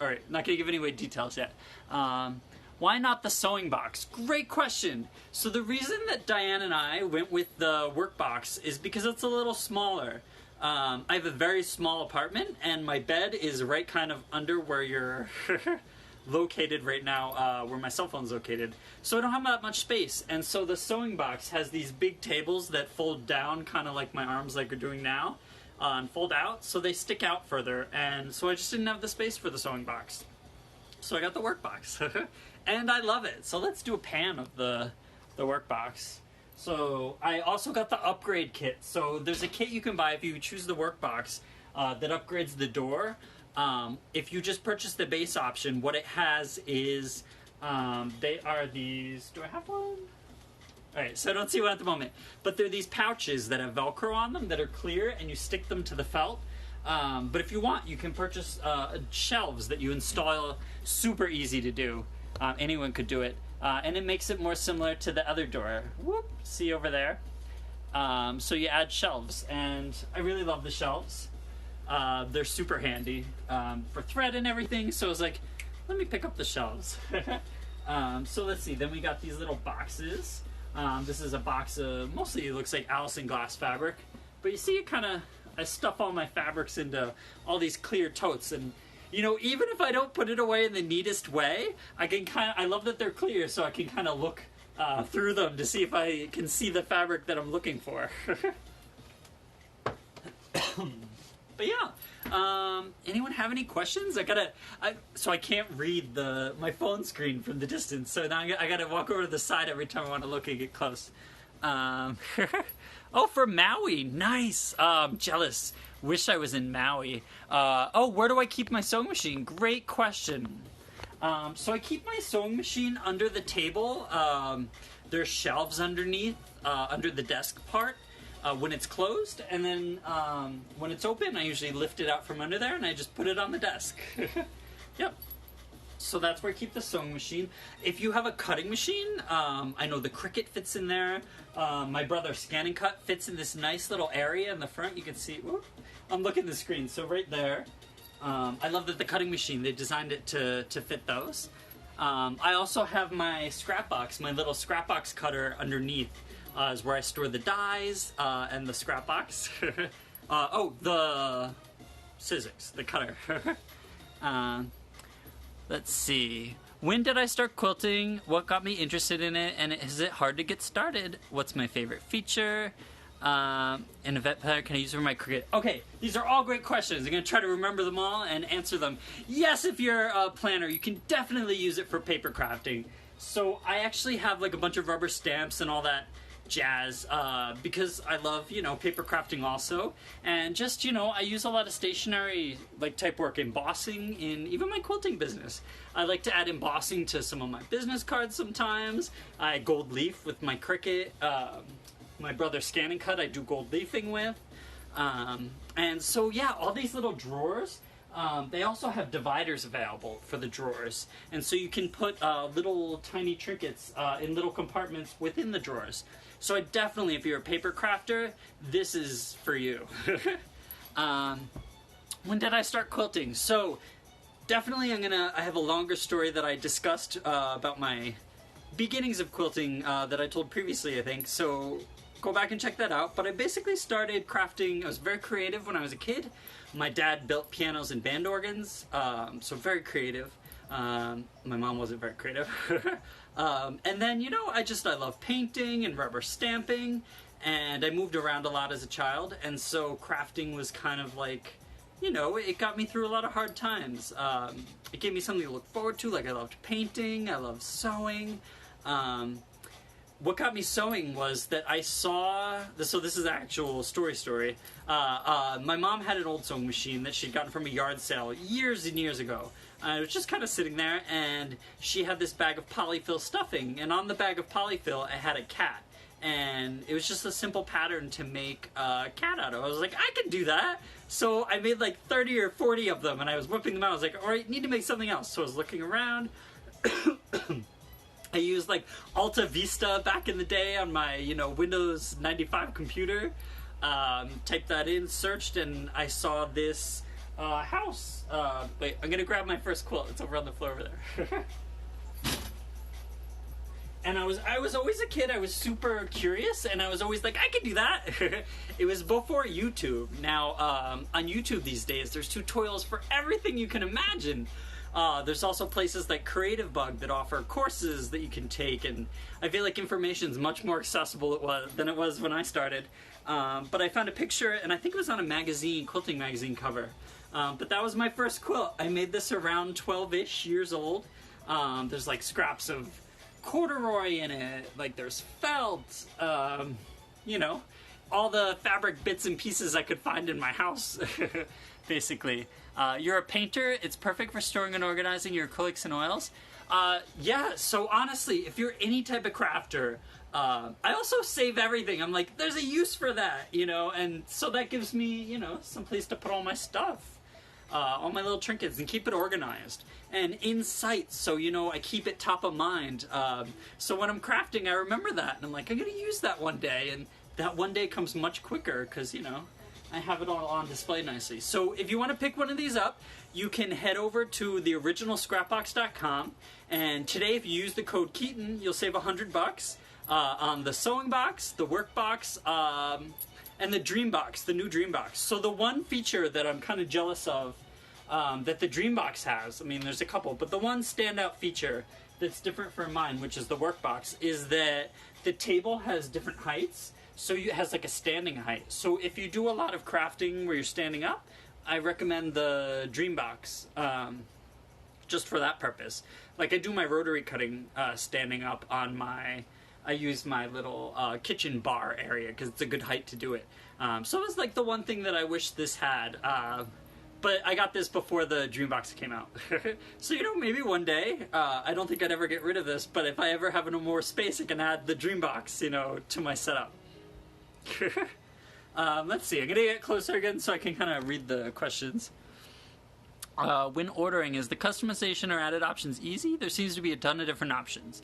alright, not gonna give any away details yet. Why not the Sewingbox? Great question. So the reason that Diane and I went with the Workbox is because it's a little smaller. I have a very small apartment, and my bed is right kind of under where you're located right now, where my cell phone's located. So I don't have that much space, and so the Sewingbox has these big tables that fold down, kind of like my arms like we're doing now, and fold out, so they stick out further, and so I just didn't have the space for the Sewingbox. So I got the Workbox, and I love it. So let's do a pan of the Workbox. So I also got the upgrade kit. So there's a kit you can buy if you choose the Workbox that upgrades the door. If you just purchase the base option, what it has is, they are these, do I have one? Alright, so I don't see one at the moment. But they're these pouches that have Velcro on them that are clear, and you stick them to the felt. But if you want, you can purchase shelves that you install. Super easy to do. Anyone could do it. And it makes it more similar to the other door. Whoop, see over there? So you add shelves, and I really love the shelves. They're super handy for thread and everything, so I was like, let me pick up the shelves. So let's see, then we got these little boxes. This is a box of, mostly it looks like Allison glass fabric, but you see it kind of, I stuff all my fabrics into all these clear totes, and you know, even if I don't put it away in the neatest way, I love that they're clear, so I can kind of look through them to see if I can see the fabric that I'm looking for. But yeah, anyone have any questions? So I can't read my phone screen from the distance, so now I gotta walk over to the side every time I want to look and get close. Oh, for Maui. Nice. Jealous. Wish I was in Maui. Oh, where do I keep my sewing machine? Great question. So I keep my sewing machine under the table. There's shelves underneath, under the desk part, when it's closed. And then when it's open, I usually lift it out from under there and I just put it on the desk. Yep. So that's where I keep the sewing machine. If you have a cutting machine, I know the Cricut fits in there. My brother Scan and Cut fits in this nice little area in the front. You can see, whoop, I'm looking at the screen, so right there. I love that the cutting machine, they designed it to fit those. I also have my Scrapbox, my little Scrapbox cutter underneath is where I store the dies and the Scrapbox. Oh, the scissors, the cutter. Let's see. When did I start quilting? What got me interested in it? And is it hard to get started? What's my favorite feature? An event planner can I use for my Cricut? Okay, these are all great questions. I'm going to try to remember them all and answer them. Yes, if you're a planner, you can definitely use it for paper crafting. So I actually have like a bunch of rubber stamps and all that jazz because I love, you know, paper crafting also. And just, you know, I use a lot of stationery, like type work, embossing in even my quilting business. I like to add embossing to some of my business cards sometimes. I gold leaf with my Cricut. My brother Scan and Cut I do gold leafing with. And so yeah, all these little drawers, they also have dividers available for the drawers. And so you can put little tiny trinkets in little compartments within the drawers. So I definitely, if you're a paper crafter, this is for you. When did I start quilting? So definitely I have a longer story that I discussed about my beginnings of quilting that I told previously, I think. So go back and check that out. But I basically started crafting, I was very creative when I was a kid. My dad built pianos and band organs, so very creative. My mom wasn't very creative. And then, you know, I love painting and rubber stamping, and I moved around a lot as a child, and so crafting was kind of like, you know, it got me through a lot of hard times. It gave me something to look forward to, like I loved painting, I loved sewing. What got me sewing was that I saw, so this is an actual story. My mom had an old sewing machine that she'd gotten from a yard sale years and years ago. It was just kind of sitting there, and she had this bag of polyfill stuffing, and on the bag of polyfill it had a cat. And it was just a simple pattern to make a cat out of. I was like, I can do that. So I made like 30 or 40 of them, and I was whipping them out. I was like, all right, need to make something else. So I was looking around. I used like Alta Vista back in the day on my, you know, Windows 95 computer. Typed that in, searched, and I saw this house. Wait, I'm gonna grab my first quilt. It's over on the floor over there. And I was always a kid. I was super curious, and I was always like, I can do that. It was before YouTube. Now, on YouTube these days, there's tutorials for everything you can imagine. There's also places like Creative Bug that offer courses that you can take, and I feel like information is much more accessible than it was when I started. But I found a picture, and I think it was on a magazine, quilting magazine cover. But that was my first quilt. I made this around 12-ish years old. There's like scraps of corduroy in it, like there's felt, you know, all the fabric bits and pieces I could find in my house, basically. You're a painter, it's perfect for storing and organizing your acrylics and oils. Yeah, so honestly, if you're any type of crafter, I also save everything. I'm like, there's a use for that, you know, and so that gives me, you know, some place to put all my stuff. All my little trinkets, and keep it organized and in sight, so you know I keep it top of mind. So when I'm crafting, I remember that, and I'm like, I'm gonna use that one day, and that one day comes much quicker because, you know, I have it all on display nicely. So if you want to pick one of these up, you can head over to the originalscrapbox.com, and today if you use the code Keaton, you'll save $100 on the Sewingbox, the Workbox, and the Dreambox, the new Dreambox. So the one feature that I'm kind of jealous of that the Dreambox has, I mean there's a couple, but the one standout feature that's different from mine, which is the Workbox, is that the table has different heights, so it has like a standing height. So if you do a lot of crafting where you're standing up, I recommend the Dreambox just for that purpose. Like I do my rotary cutting standing up on my I used my little kitchen bar area because it's a good height to do it. So it was like the one thing that I wish this had. But I got this before the Dreambox came out. So, you know, maybe one day, I don't think I'd ever get rid of this, but if I ever have no more space, I can add the Dreambox, you know, to my setup. Let's see, I'm gonna get closer again so I can kind of read the questions. When ordering, is the customization or added options easy? There seems to be a ton of different options.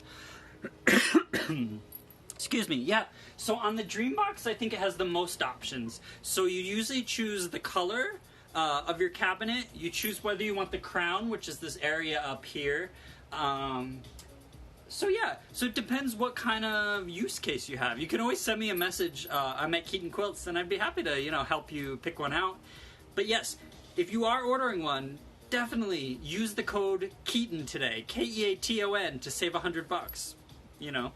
Excuse me, yeah. So on the Dreambox, I think it has the most options. So you usually choose the color of your cabinet. You choose whether you want the crown, which is this area up here. So yeah, so it depends what kind of use case you have. You can always send me a message. I'm at Keaton Quilts, and I'd be happy to, you know, help you pick one out. But yes, if you are ordering one, definitely use the code Keaton today, Keaton, to save $100. You know,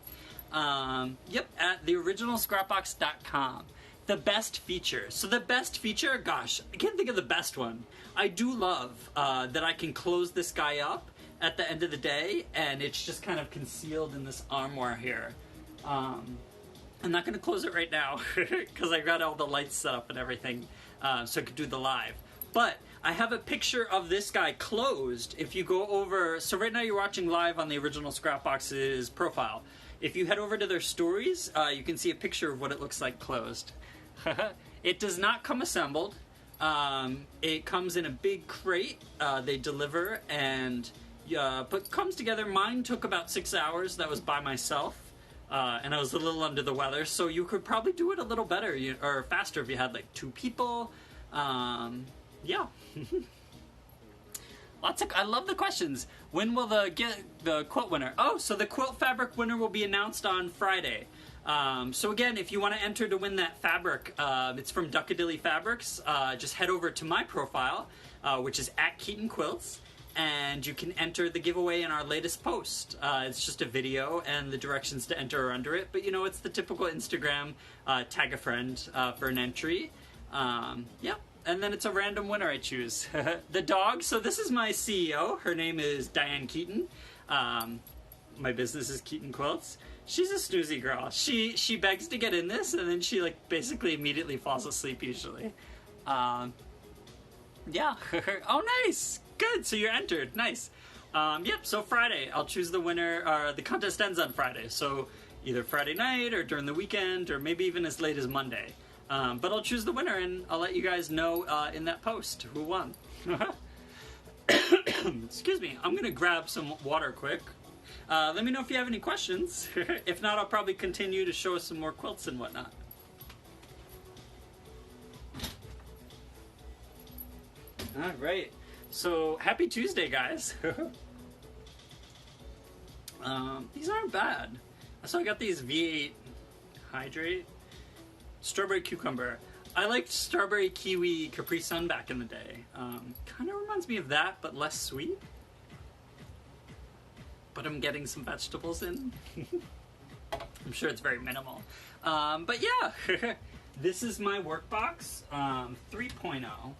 yep, at theoriginalscrapbox.com. The best feature. So the best feature, gosh, I can't think of the best one. I do love that I can close this guy up at the end of the day, and it's just kind of concealed in this armoire here. I'm not going to close it right now because I got all the lights set up and everything, so I could do the live. But I have a picture of this guy closed. If you go over, so right now you're watching live on the original Scrapbox's profile. If you head over to their stories, you can see a picture of what it looks like closed. It does not come assembled. It comes in a big crate. They deliver and but comes together. Mine took about 6 hours. That was by myself, and I was a little under the weather. So you could probably do it a little better or faster if you had like 2 people. Yeah. I love the questions. When will the quilt winner? Oh, so the quilt fabric winner will be announced on Friday. So again, if you want to enter to win that fabric, it's from Duckadilly Fabrics. Just head over to my profile, which is at Keaton Quilts, and you can enter the giveaway in our latest post. It's just a video, and the directions to enter are under it. But you know, it's the typical Instagram tag a friend for an entry. Yeah. And then it's a random winner I choose. The dog, so this is my CEO. Her name is Diane Keaton. My business is Keaton Quilts. She's a snoozy girl. She begs to get in this, and then she like basically immediately falls asleep usually. Yeah. Oh, nice. Good. So you're entered. Nice. Yep. So Friday, I'll choose the winner. The contest ends on Friday, so either Friday night or during the weekend, or maybe even as late as Monday. But I'll choose the winner, and I'll let you guys know in that post who won. Excuse me. I'm gonna grab some water quick. Let me know if you have any questions. If not, I'll probably continue to show us some more quilts and whatnot. All right. So happy Tuesday, guys. These aren't bad. So I got these V8 Hydrate. Strawberry cucumber. I liked strawberry kiwi Capri Sun back in the day. Kind of reminds me of that, but less sweet. But I'm getting some vegetables in. I'm sure it's very minimal. But yeah, this is my Workbox 3.0.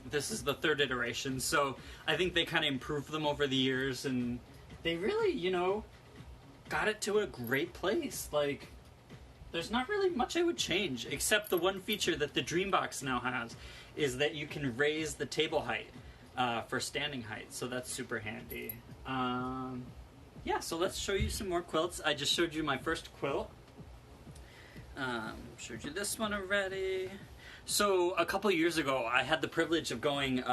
This is the 3rd iteration, so I think they kind of improved them over the years, and they really, you know, got it to a great place. Like, there's not really much I would change, except the one feature that the Dreambox now has is that you can raise the table height for standing height, so that's super handy. Yeah, so let's show you some more quilts. I just showed you my first quilt. Showed you this one already. So a couple years ago, I had the privilege of going with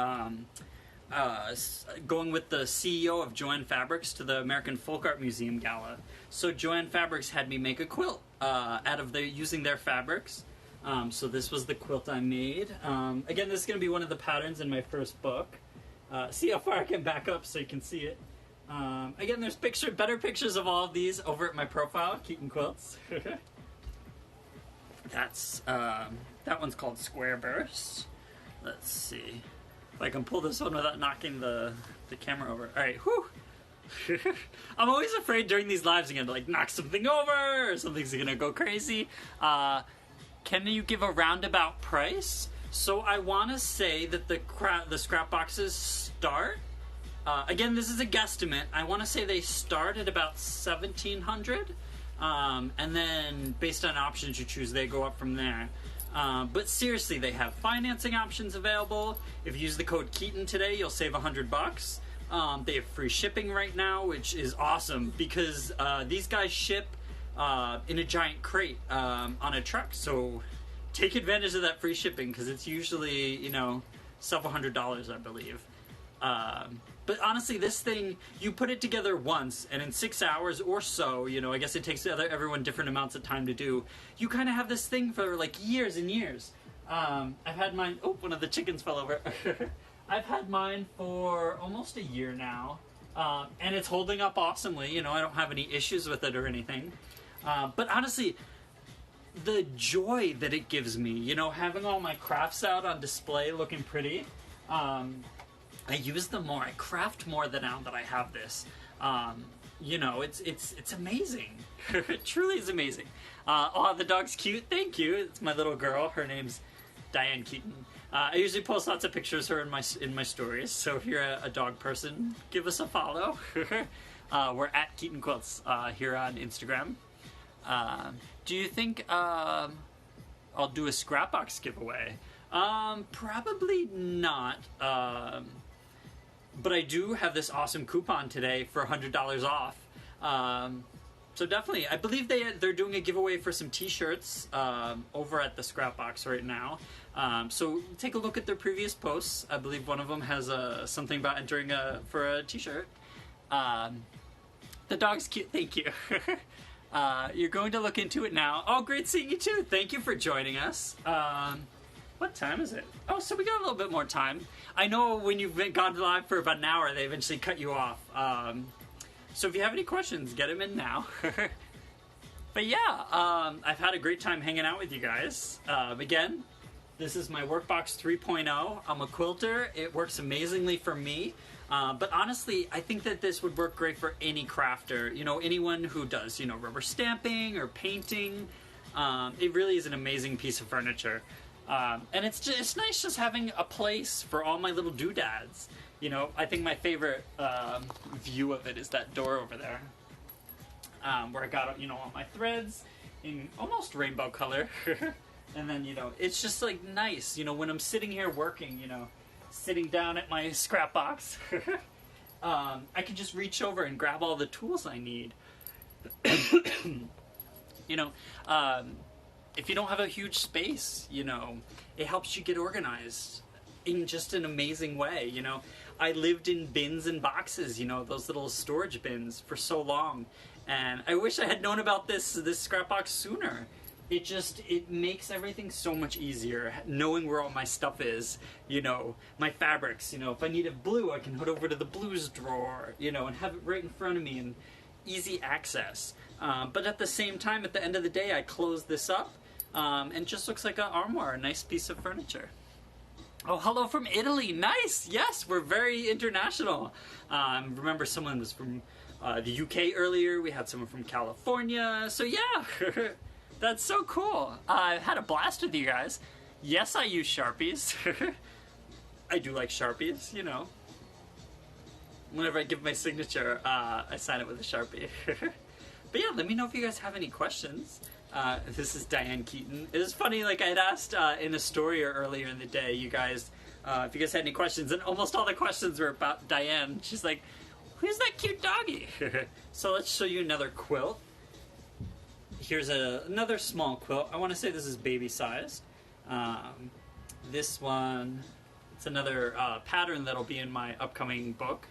the CEO of Joanne Fabrics to the American Folk Art Museum Gala. So Joanne Fabrics had me make a quilt out of using their fabrics. So this was the quilt I made. Again, this is going to be one of the patterns in my first book. See how far I can back up so you can see it. Again, there's better pictures of all of these over at my profile, Keaton Quilts. That's that one's called Square Burst. Let's see if I can pull this one without knocking the camera over. All right, whew. I'm always afraid during these lives again to like knock something over or something's gonna go crazy. Can you give a roundabout price? So I want to say that the scrap boxes start. Again, this is a guesstimate. I want to say they start at about $1,700. and then based on options you choose, they go up from there. But seriously, they have financing options available. If you use the code Keaton today, you'll save $100. They have free shipping right now, which is awesome because these guys ship in a giant crate on a truck. So take advantage of that free shipping because it's usually, you know, several $100s, I believe. But honestly, this thing, you put it together once, and in 6 hours or so, you know, I guess it takes everyone different amounts of time to do, you kind of have this thing for like years and years. I've had mine, oh, one of the chickens fell over. I've had mine for almost a year now, and it's holding up awesomely. You know, I don't have any issues with it or anything. But honestly, the joy that it gives me, you know, having all my crafts out on display looking pretty, I use them more. I craft more now that I have this. You know, it's amazing. It truly is amazing. Oh, the dog's cute. Thank you. It's my little girl. Her name's Diane Keaton. I usually post lots of pictures of her in my stories. So if you're a dog person, give us a follow. We're at Keaton Quilts here on Instagram. Do you think I'll do a Scrapbox giveaway? Probably not. But I do have this awesome coupon today for $100 off. So definitely, I believe they're doing a giveaway for some t-shirts over at the Scrapbox right now. So take a look at their previous posts. I believe one of them has something about entering for a t-shirt. The dog's cute, thank you. You're going to look into it now. Oh, great seeing you too. Thank you for joining us. What time is it? Oh, so we got a little bit more time. I know when you've gone live for about an hour, they eventually cut you off. So if you have any questions, get them in now. But yeah, I've had a great time hanging out with you guys. Again, this is my Workbox 3.0. I'm a quilter. It works amazingly for me. But honestly, I think that this would work great for any crafter. You know, anyone who does, you know, rubber stamping or painting. It really is an amazing piece of furniture. And it's nice just having a place for all my little doodads. You know, I think my favorite view of it is that door over there, where I got, you know, all my threads in almost rainbow color. And then, you know, it's just like nice, you know, when I'm sitting here working, you know, sitting down at my Scrapbox, I can just reach over and grab all the tools I need. You know, if you don't have a huge space, you know, it helps you get organized in just an amazing way. You know, I lived in bins and boxes, you know, those little storage bins for so long, and I wish I had known about this Scrapbox sooner. It makes everything so much easier, knowing where all my stuff is, you know, my fabrics, you know, if I need a blue, I can head over to the blues drawer, you know, and have it right in front of me and easy access. But at the same time, at the end of the day, I close this up, and it just looks like an armoire, a nice piece of furniture. Oh, hello from Italy. Nice. Yes, we're very international. Remember someone was from the UK earlier. We had someone from California. So yeah, that's so cool. I've had a blast with you guys. Yes, I use Sharpies. I do like Sharpies, you know. Whenever I give my signature, I sign it with a Sharpie. But yeah, let me know if you guys have any questions. This is Diane Keaton. It was funny, like I had asked in a story earlier in the day, you guys, if you guys had any questions, and almost all the questions were about Diane. She's like, who's that cute doggy? So let's show you another quilt. Here's another small quilt. I want to say this is baby sized. This one, it's another pattern that'll be in my upcoming book.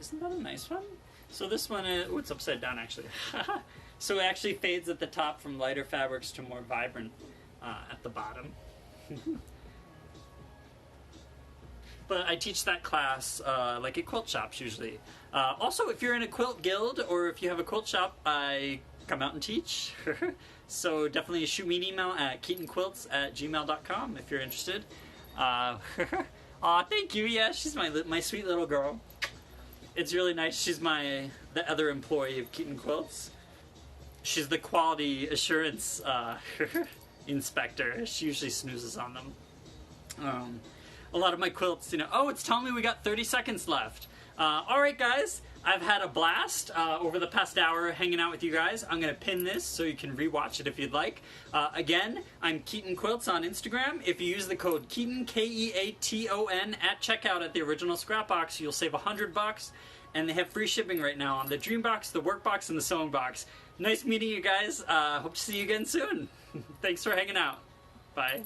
Isn't that a nice one? So this one, oh, it's upside down actually. So it actually fades at the top from lighter fabrics to more vibrant at the bottom. But I teach that class like at quilt shops usually. Also, if you're in a quilt guild or if you have a quilt shop, I come out and teach. So definitely shoot me an email at keatonquilts@gmail.com if you're interested. Aw, thank you. Yeah, she's my sweet little girl. It's really nice. She's the other employee of Keaton Quilts. She's the quality assurance inspector. She usually snoozes on them. A lot of my quilts, you know, oh, it's telling me we got 30 seconds left. Alright guys, I've had a blast over the past hour hanging out with you guys. I'm going to pin this so you can rewatch it if you'd like. Again, I'm Keaton Quilts on Instagram. If you use the code Keaton, K-E-A-T-O-N, at checkout at the original Scrapbox, you'll save $100, and they have free shipping right now on the Dreambox, the Workbox, and the Sewingbox. Nice meeting you guys. Hope to see you again soon. Thanks for hanging out. Bye.